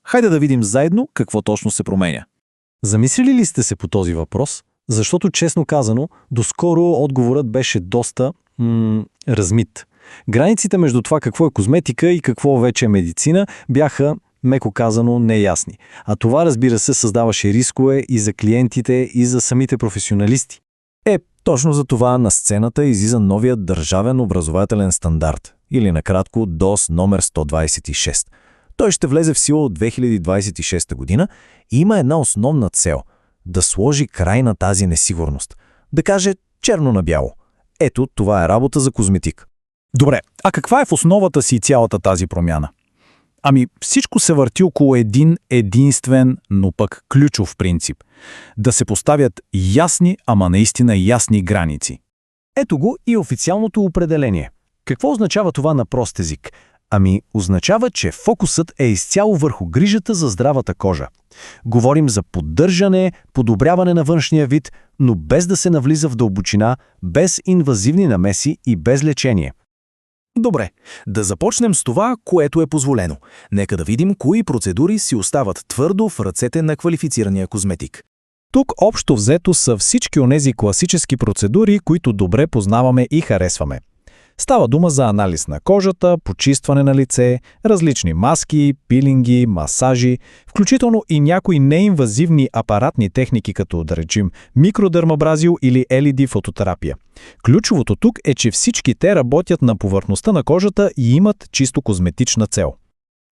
Хайде да видим заедно какво точно се променя. Замислили ли сте се по този въпрос? Защото, честно казано, доскоро отговорът беше доста размит. Границите между това какво е козметика и какво вече е медицина бяха, меко казано, неясни. А това, разбира се, създаваше рискове и за клиентите, и за самите професионалисти. Точно за това на сцената излиза новият държавен образователен стандарт, или накратко ДОС номер 126. Той ще влезе в сила от 2026 година и има една основна цел – да сложи край на тази несигурност. Да каже черно на бяло. Ето, това е работа за козметик. Добре, а каква е в основата си цялата тази промяна? Всичко се върти около един единствен, но пък ключов принцип. Да се поставят ясни, ама наистина ясни граници. Ето го и официалното определение. Какво означава това на прост език? Означава, че фокусът е изцяло върху грижата за здравата кожа. Говорим за поддържане, подобряване на външния вид, но без да се навлиза в дълбочина, без инвазивни намеси и без лечение. Добре, да започнем с това, което е позволено. Нека да видим кои процедури си остават твърдо в ръцете на квалифицирания козметик. Тук общо взето са всички онези класически процедури, които добре познаваме и харесваме. Става дума за анализ на кожата, почистване на лице, различни маски, пилинги, масажи, включително и някои неинвазивни апаратни техники, като да речем микродермабразил или LED фототерапия. Ключовото тук е, че всички те работят на повърхността на кожата и имат чисто козметична цел.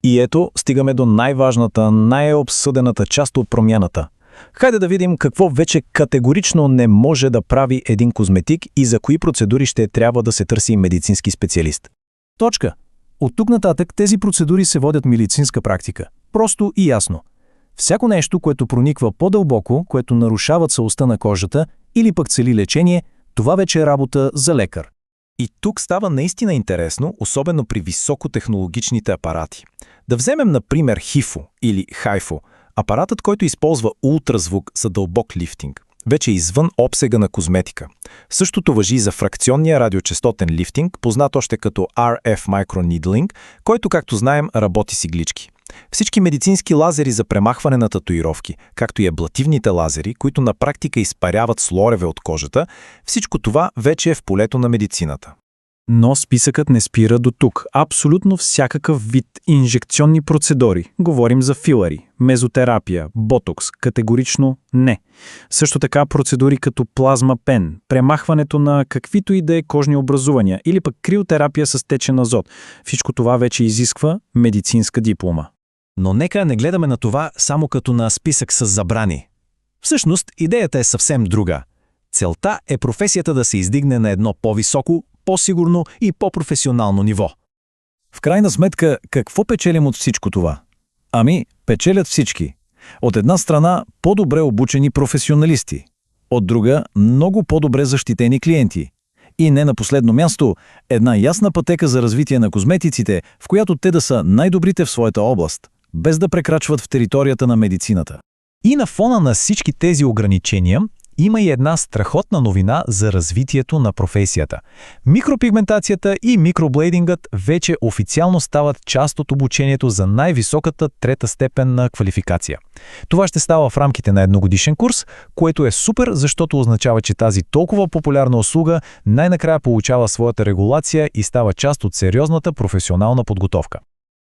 И ето стигаме до най-важната, най-обсъдената част от промяната. Хайде да видим какво вече категорично не може да прави един козметик и за кои процедури ще трябва да се търси медицински специалист. Точка. От тук нататък тези процедури се водят медицинска практика. Просто и ясно. Всяко нещо, което прониква по-дълбоко, което нарушава целостта на кожата или пък цели лечение, това вече е работа за лекар. И тук става наистина интересно, особено при високотехнологичните апарати. Да вземем, например, HIFU или HIFU, апаратът, който използва ултразвук за дълбок лифтинг, вече извън обсега на козметика. Същото важи и за фракционния радиочестотен лифтинг, познат още като RF microneedling, който, както знаем, работи с иглички. Всички медицински лазери за премахване на татуировки, както и аблативните лазери, които на практика изпаряват слоеве от кожата, всичко това вече е в полето на медицината. Но списъкът не спира до тук. Абсолютно всякакъв вид инжекционни процедури. Говорим за филари, мезотерапия, ботокс. Категорично не. Също така процедури като плазма пен, премахването на каквито и да е кожни образувания или пък криотерапия с течен азот. Всичко това вече изисква медицинска диплома. Но нека не гледаме на това само като на списък с забрани. Всъщност, идеята е съвсем друга. Целта е професията да се издигне на едно по-високо, по-сигурно и по-професионално ниво. В крайна сметка, какво печелим от всичко това? Печелят всички. От една страна, по-добре обучени професионалисти. От друга, много по-добре защитени клиенти. И не на последно място, една ясна пътека за развитие на козметиците, в която те да са най-добрите в своята област, без да прекрачват в територията на медицината. И на фона на всички тези ограничения, има и една страхотна новина за развитието на професията. Микропигментацията и микроблейдингът вече официално стават част от обучението за най-високата трета степен на квалификация. Това ще става в рамките на едногодишен курс, което е супер, защото означава, че тази толкова популярна услуга най-накрая получава своята регулация и става част от сериозната професионална подготовка.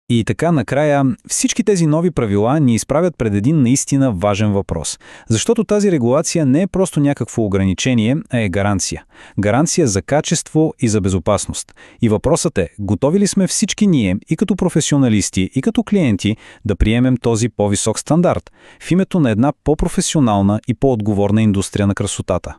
И така накрая всички тези нови правила ни изправят пред един наистина важен въпрос. Защото тази регулация не е просто някакво ограничение, а е гаранция. Гаранция за качество и за безопасност. И въпросът е, готови ли сме всички ние, и като професионалисти, и като клиенти, да приемем този по-висок стандарт в името на една по-професионална и по-отговорна индустрия на красотата?